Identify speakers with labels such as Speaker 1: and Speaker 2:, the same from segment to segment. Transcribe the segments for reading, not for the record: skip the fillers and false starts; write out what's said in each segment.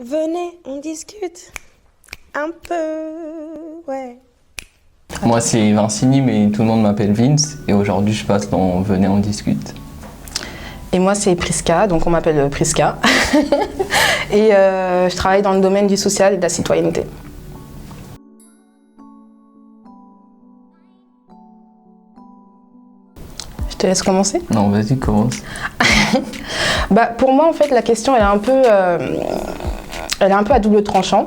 Speaker 1: Venez, on discute un peu, ouais.
Speaker 2: Moi c'est Vincini, mais tout le monde m'appelle Vince et aujourd'hui je passe dans Venez on discute.
Speaker 3: Et moi c'est Priska, donc on m'appelle Priska. Et je travaille dans le domaine du social et de la citoyenneté. Je te laisse commencer.
Speaker 2: Non, vas-y, commence.
Speaker 3: Pour moi en fait la question elle est un peu à double tranchant.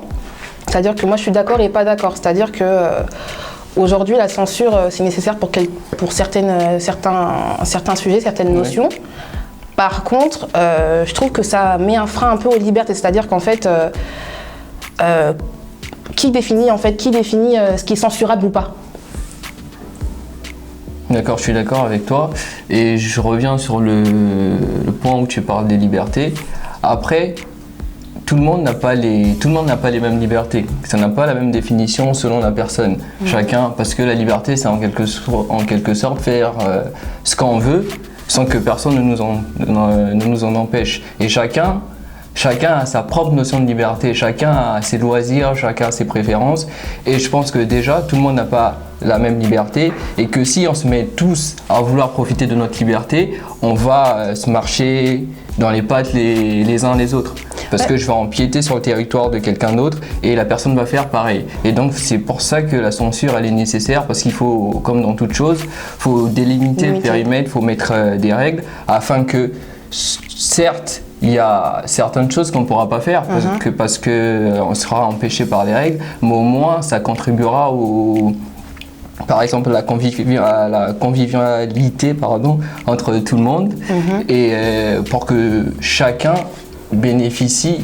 Speaker 3: C'est-à-dire que moi je suis d'accord et pas d'accord. C'est-à-dire que aujourd'hui la censure c'est nécessaire pour certains sujets, certaines notions. Par contre, je trouve que ça met un frein un peu aux libertés. C'est-à-dire qu'en fait, qui définit ce qui est censurable ou pas?
Speaker 2: D'accord, je suis d'accord avec toi. Et je reviens sur le point où tu parles des libertés. Après, tout le monde n'a pas les mêmes libertés. Ça n'a pas la même définition selon la personne. Chacun, parce que la liberté, c'est en quelque sorte faire ce qu'on veut sans que personne ne nous en empêche. Et chacun a sa propre notion de liberté, chacun a ses loisirs, chacun a ses préférences. Et je pense que déjà, tout le monde n'a pas la même liberté et que si on se met tous à vouloir profiter de notre liberté, on va se marcher dans les pattes les uns les autres. Parce que je vais empiéter sur le territoire de quelqu'un d'autre et la personne va faire pareil. Et donc c'est pour ça que la censure elle est nécessaire, parce qu'il faut, comme dans toute chose, il faut délimiter le périmètre, il faut mettre des règles afin que, certes, il y a certaines choses qu'on ne pourra pas faire parce que on sera empêché par les règles, mais au moins ça contribuera par exemple la convivialité entre tout le monde et pour que chacun bénéficie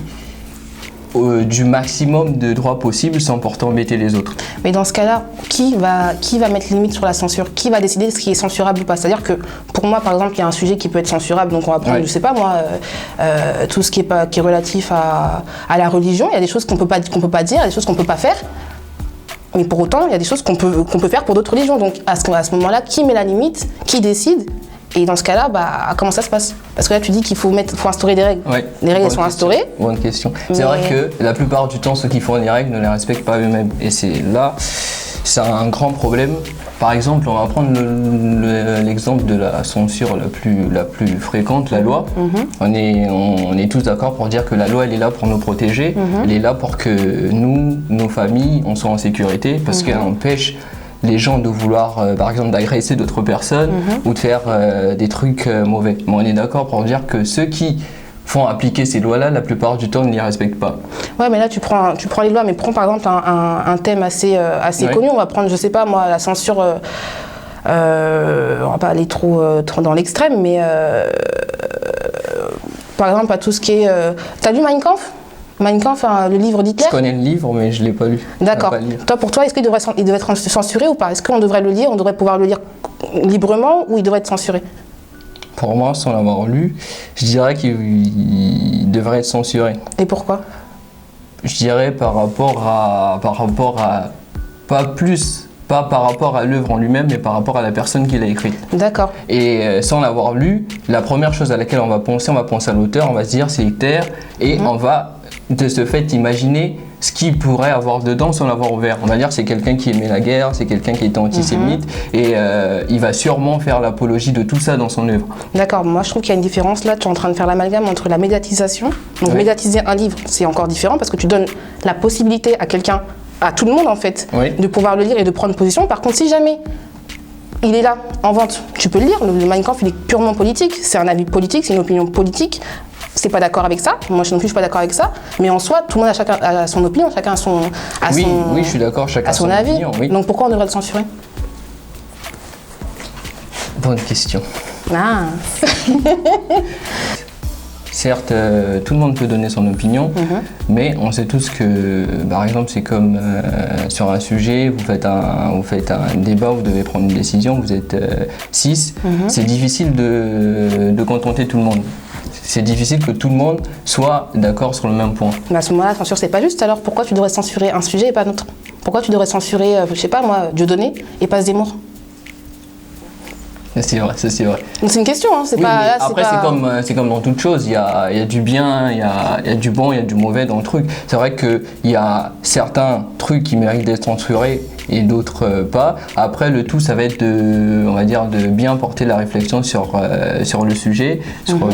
Speaker 2: du maximum de droits possibles sans pourtant embêter les autres.
Speaker 3: Mais dans ce cas-là, qui va mettre limite sur la censure? Qui va décider ce qui est censurable ou pas? C'est-à-dire que pour moi, par exemple, il y a un sujet qui peut être censurable, donc on va prendre, je sais pas moi, tout ce qui est relatif à la religion. Il y a des choses qu'on peut pas dire, il y a des choses qu'on peut pas faire. Mais pour autant, il y a des choses qu'on peut faire pour d'autres religions. Donc à ce moment-là, qui met la limite? Qui décide? Et dans ce cas-là, comment ça se passe? Parce que là, tu dis qu'il faut instaurer des règles.
Speaker 2: Ouais.
Speaker 3: Les règles, elles sont instaurées.
Speaker 2: Bonne question. C'est vrai que la plupart du temps, ceux qui font les règles ne les respectent pas eux-mêmes. Et c'est un grand problème. Par exemple, on va prendre l'exemple de la censure la plus fréquente, la loi. On est tous d'accord pour dire que la loi, elle est là pour nous protéger. Elle est là pour que nous, nos familles, on soit en sécurité, parce qu'elle empêche les gens de vouloir, par exemple, d'agresser d'autres personnes ou de faire des trucs mauvais. Mais on est d'accord pour dire que ceux qui font appliquer ces lois-là, la plupart du temps, ne les respectent pas.
Speaker 3: Ouais, mais là, tu prends les lois, mais prends par exemple un thème assez connu. On va prendre, je sais pas moi, la censure, on va pas aller trop dans l'extrême, mais par exemple, à tout ce qui est... T'as lu Mein Kampf? Mein Kampf, le livre d'Hitler?
Speaker 2: Je connais le livre, mais je ne l'ai pas lu.
Speaker 3: D'accord. Toi, pour toi, est-ce qu'il devrait être censuré ou pas? Est-ce qu'on devrait le lire, on devrait pouvoir le lire librement, ou il devrait être censuré?
Speaker 2: Pour moi, sans l'avoir lu, je dirais qu'il devrait être censuré.
Speaker 3: Et pourquoi?
Speaker 2: Je dirais par rapport à pas par rapport à l'œuvre en lui-même, mais par rapport à la personne qui l'a écrite.
Speaker 3: D'accord.
Speaker 2: Et sans l'avoir lu, la première chose à laquelle on va penser à l'auteur, on va se dire c'est Hitler, et on va de ce fait imaginer ce qu'il pourrait avoir dedans sans l'avoir ouvert. On va dire que c'est quelqu'un qui aimait la guerre, c'est quelqu'un qui était antisémite, et il va sûrement faire l'apologie de tout ça dans son œuvre.
Speaker 3: D'accord, moi je trouve qu'il y a une différence là, tu es en train de faire l'amalgame entre la médiatisation, donc médiatiser un livre c'est encore différent parce que tu donnes la possibilité à quelqu'un, à tout le monde en fait, de pouvoir le lire et de prendre position. Par contre, si jamais il est là en vente, tu peux le lire, le Mein Kampf il est purement politique, c'est un avis politique, c'est une opinion politique. C'est pas d'accord avec ça, moi non plus je suis pas d'accord avec ça, mais en soi tout le monde a son opinion, chacun a son
Speaker 2: je suis d'accord, chacun
Speaker 3: a son avis.
Speaker 2: Opinion, oui.
Speaker 3: Donc pourquoi on devrait le censurer?
Speaker 2: Bonne question.
Speaker 3: Ah.
Speaker 2: Certes, tout le monde peut donner son opinion, mais on sait tous que, par exemple, c'est comme sur un sujet, vous faites un débat, vous devez prendre une décision, vous êtes 6, c'est difficile de contenter tout le monde. C'est difficile que tout le monde soit d'accord sur le même point.
Speaker 3: Mais à ce moment-là, la censure, c'est pas juste. Alors pourquoi tu devrais censurer un sujet et pas un autre? Pourquoi tu devrais censurer, je sais pas moi, Dieudonné et pas Zemmour?
Speaker 2: C'est vrai, ça c'est vrai.
Speaker 3: Donc c'est une question, hein, c'est
Speaker 2: Oui,
Speaker 3: pas...
Speaker 2: mais
Speaker 3: Là,
Speaker 2: après, c'est comme dans toute chose, il y a du bien, il y a du bon, il y a du mauvais dans le truc. C'est vrai qu'il y a certains trucs qui méritent d'être censurés et d'autres pas. Après, le tout, ça va être on va dire, de bien porter la réflexion sur le sujet,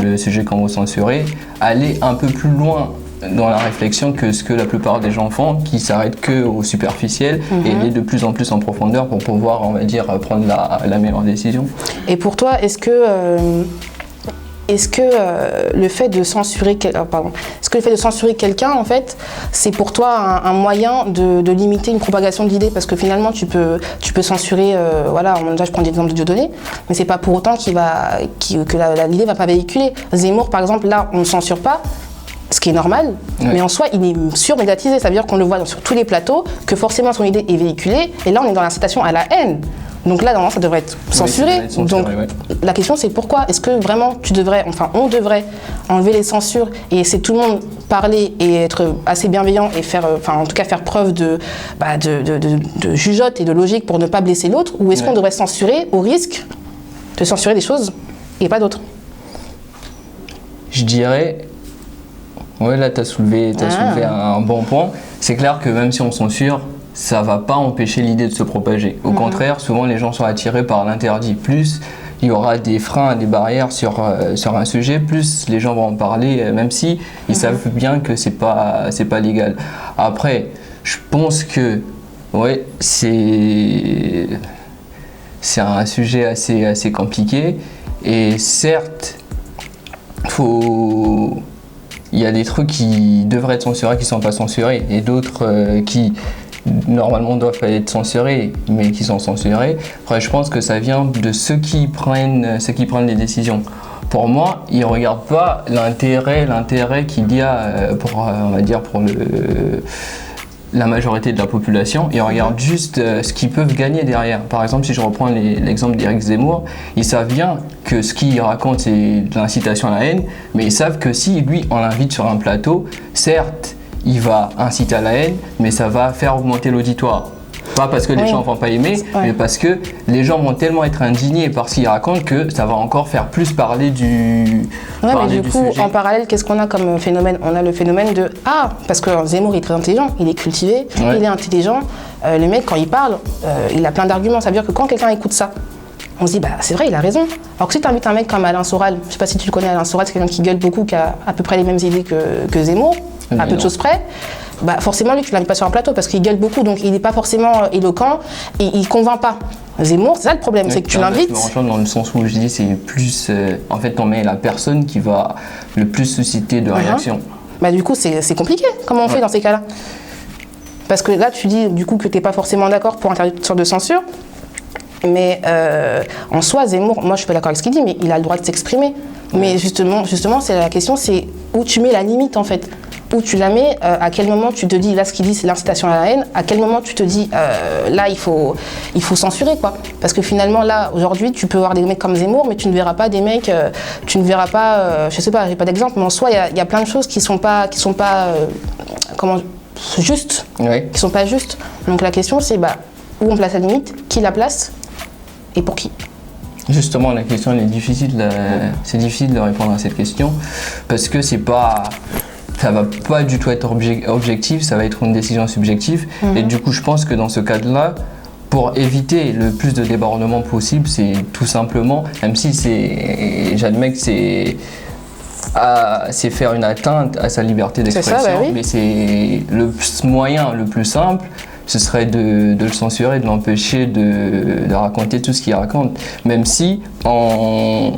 Speaker 2: le sujet qu'on veut censurer, aller un peu plus loin dans la réflexion que ce que la plupart des gens font, qui s'arrêtent que au superficiel et aller de plus en plus en profondeur pour pouvoir, on va dire, prendre la meilleure décision.
Speaker 3: Et pour toi, est-ce que le fait de censurer quelqu'un, en fait, c'est pour toi un moyen de limiter une propagation de l'idée? Parce que finalement, tu peux censurer, voilà, déjà je prends l'exemple de Dieudonné, mais c'est pas pour autant que l'idée va pas véhiculer. Zemmour, par exemple, là, on ne censure pas, ce qui est normal, mais en soi, il est surmédiatisé. Ça veut dire qu'on le voit sur tous les plateaux, que forcément son idée est véhiculée, et là, on est dans l'incitation à la haine. Donc là, normalement, ça devrait être censuré. Donc la question, c'est pourquoi? Est-ce que vraiment on devrait enlever les censures et laisser tout le monde parler et être assez bienveillant et en tout cas faire preuve de jugeote et de logique pour ne pas blesser l'autre? Ou est-ce qu'on devrait censurer au risque de censurer des choses et pas d'autres?
Speaker 2: Je dirais... Ouais, là, tu as soulevé un bon point. C'est clair que même si on censure, ça va pas empêcher l'idée de se propager. Au contraire, souvent, les gens sont attirés par l'interdit. Plus il y aura des freins, des barrières sur un sujet, plus les gens vont en parler, même si ils savent bien que c'est pas légal. Après, je pense que c'est un sujet assez compliqué. Et certes, il y a des trucs qui devraient être censurés qui ne sont pas censurés et d'autres qui normalement doivent être censurés mais qui sont censurés. Après, je pense que ça vient de ceux qui prennent les décisions. Pour moi, ils ne regardent pas l'intérêt qu'il y a pour la majorité de la population, ils regardent juste ce qu'ils peuvent gagner derrière. Par exemple, si je reprends l'exemple d'Éric Zemmour, ils savent bien que ce qu'il raconte, c'est de l'incitation à la haine, mais ils savent que si lui, on l'invite sur un plateau, certes, il va inciter à la haine, mais ça va faire augmenter l'auditoire. Pas parce que les gens vont pas aimer, mais parce que les gens vont tellement être indignés par ce qu'il raconte que ça va encore faire plus parler du sujet.
Speaker 3: En parallèle, qu'est-ce qu'on a comme phénomène? On a le phénomène de parce que Zemmour est très intelligent, il est cultivé, il est intelligent. Le mec, quand il parle, il a plein d'arguments. Ça veut dire que quand quelqu'un écoute ça, on se dit, c'est vrai, il a raison. Alors que si tu invites un mec comme Alain Soral, je sais pas si tu le connais, Alain Soral, c'est quelqu'un qui gueule beaucoup, qui a à peu près les mêmes idées que Zemmour, à peu de choses près. Forcément, lui, tu ne l'invites pas sur un plateau parce qu'il gueule beaucoup, donc il n'est pas forcément éloquent et il ne convainc pas. Zemmour, c'est ça le problème, c'est que tu l'invites.
Speaker 2: Je me rejoins dans le sens où je dis c'est plus. En fait, on met la personne qui va le plus susciter de réaction.
Speaker 3: Du coup, c'est compliqué. Comment on fait dans ces cas-là? Parce que là, tu dis du coup que tu n'es pas forcément d'accord pour interdiction de censure. Mais en soi, Zemmour, moi je suis pas d'accord avec ce qu'il dit, mais il a le droit de s'exprimer. Mais justement, c'est la question, c'est où tu mets la limite en fait. Où tu la mets, à quel moment tu te dis, là ce qu'il dit c'est l'incitation à la haine, à quel moment tu te dis, là il faut censurer quoi. Parce que finalement là, aujourd'hui, tu peux voir des mecs comme Zemmour, mais tu ne verras pas des mecs, je sais pas, j'ai pas d'exemple, mais en soi, il y a plein de choses qui sont pas justes, qui sont pas justes. Donc la question c'est, où on place la limite, qui la place et pour qui?
Speaker 2: Justement, la question elle est difficile, c'est difficile de répondre à cette question parce que ça va pas du tout être objectif, ça va être une décision subjective. Et du coup, je pense que dans ce cadre-là, pour éviter le plus de débordements possible, c'est tout simplement, même si j'admets que c'est faire une atteinte à sa liberté d'expression, mais c'est le moyen le plus simple. Ce serait de le censurer, de l'empêcher de raconter tout ce qu'il raconte. Même si on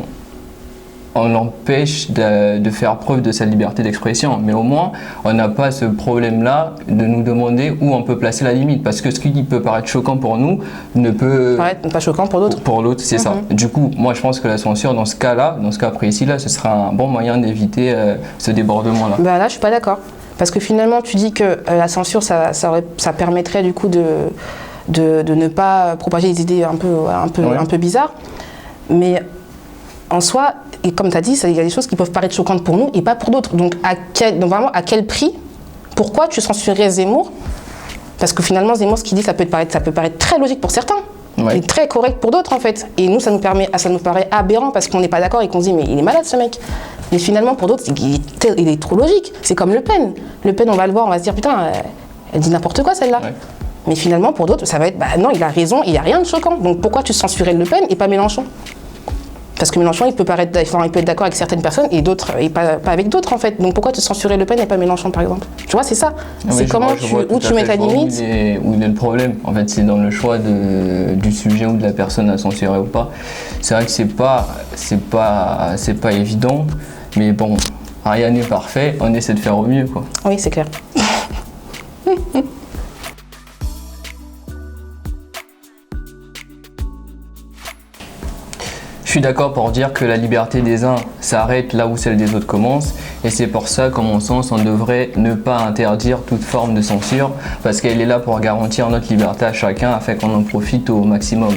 Speaker 2: l'empêche de faire preuve de sa liberté d'expression. Mais au moins, on n'a pas ce problème-là de nous demander où on peut placer la limite. Parce que ce qui peut paraître choquant pour nous ne peut...
Speaker 3: paraître pas choquant pour d'autres.
Speaker 2: Pour l'autre, c'est ça. Du coup, moi, je pense que la censure, dans ce cas-là, dans ce cas précis-là, ce sera un bon moyen d'éviter ce débordement-là.
Speaker 3: Là, je suis pas d'accord. Parce que finalement, tu dis que la censure, ça permettrait du coup de ne pas propager des idées un peu bizarres. Mais en soi, et comme tu as dit, il y a des choses qui peuvent paraître choquantes pour nous et pas pour d'autres. Donc vraiment, à quel prix? Pourquoi tu censurerais Zemmour? Parce que finalement, Zemmour, ce qu'il dit, ça peut paraître très logique pour certains.
Speaker 2: Ouais.
Speaker 3: est très correct pour d'autres en fait. Et nous, ça nous paraît aberrant parce qu'on n'est pas d'accord et qu'on se dit mais il est malade ce mec. Mais finalement pour d'autres, il est trop logique. C'est comme Le Pen. Le Pen, on va le voir, on va se dire putain, elle dit n'importe quoi celle-là.
Speaker 2: Ouais.
Speaker 3: Mais finalement pour d'autres, ça va être bah non, il a raison, il n'y a rien de choquant. Donc pourquoi tu censurais Le Pen et pas Mélenchon? Parce que Mélenchon, il peut être d'accord avec certaines personnes et d'autres, et pas avec d'autres en fait. Donc pourquoi tu censurais Le Pen et pas Mélenchon par exemple? Tu vois, c'est ça. C'est comment où tu mets ta limite.
Speaker 2: Où il est le problème. En fait, c'est dans le choix du sujet ou de la personne à censurer ou pas. C'est vrai que c'est pas évident, mais bon, rien n'est parfait. On essaie de faire au mieux, quoi.
Speaker 3: Oui, c'est clair.
Speaker 2: Je suis d'accord pour dire que la liberté des uns s'arrête là où celle des autres commence, et c'est pour ça qu'à mon sens on devrait ne pas interdire toute forme de censure parce qu'elle est là pour garantir notre liberté à chacun afin qu'on en profite au maximum.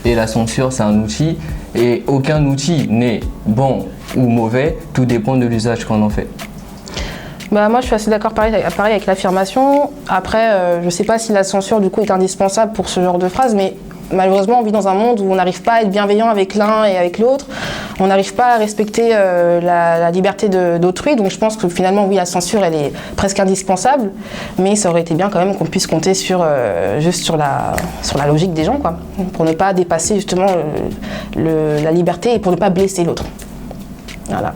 Speaker 2: Et la censure c'est un outil et aucun outil n'est bon ou mauvais, tout dépend de l'usage qu'on en fait.
Speaker 3: Bah, moi je suis assez d'accord pareil avec l'affirmation. Après, je sais pas si la censure du coup est indispensable pour ce genre de phrase, mais malheureusement on vit dans un monde où on n'arrive pas à être bienveillant avec l'un et avec l'autre, on n'arrive pas à respecter la liberté d'autrui, donc je pense que finalement oui la censure elle est presque indispensable, mais ça aurait été bien quand même qu'on puisse compter juste sur la logique des gens quoi, pour ne pas dépasser justement la liberté et pour ne pas blesser l'autre. Voilà.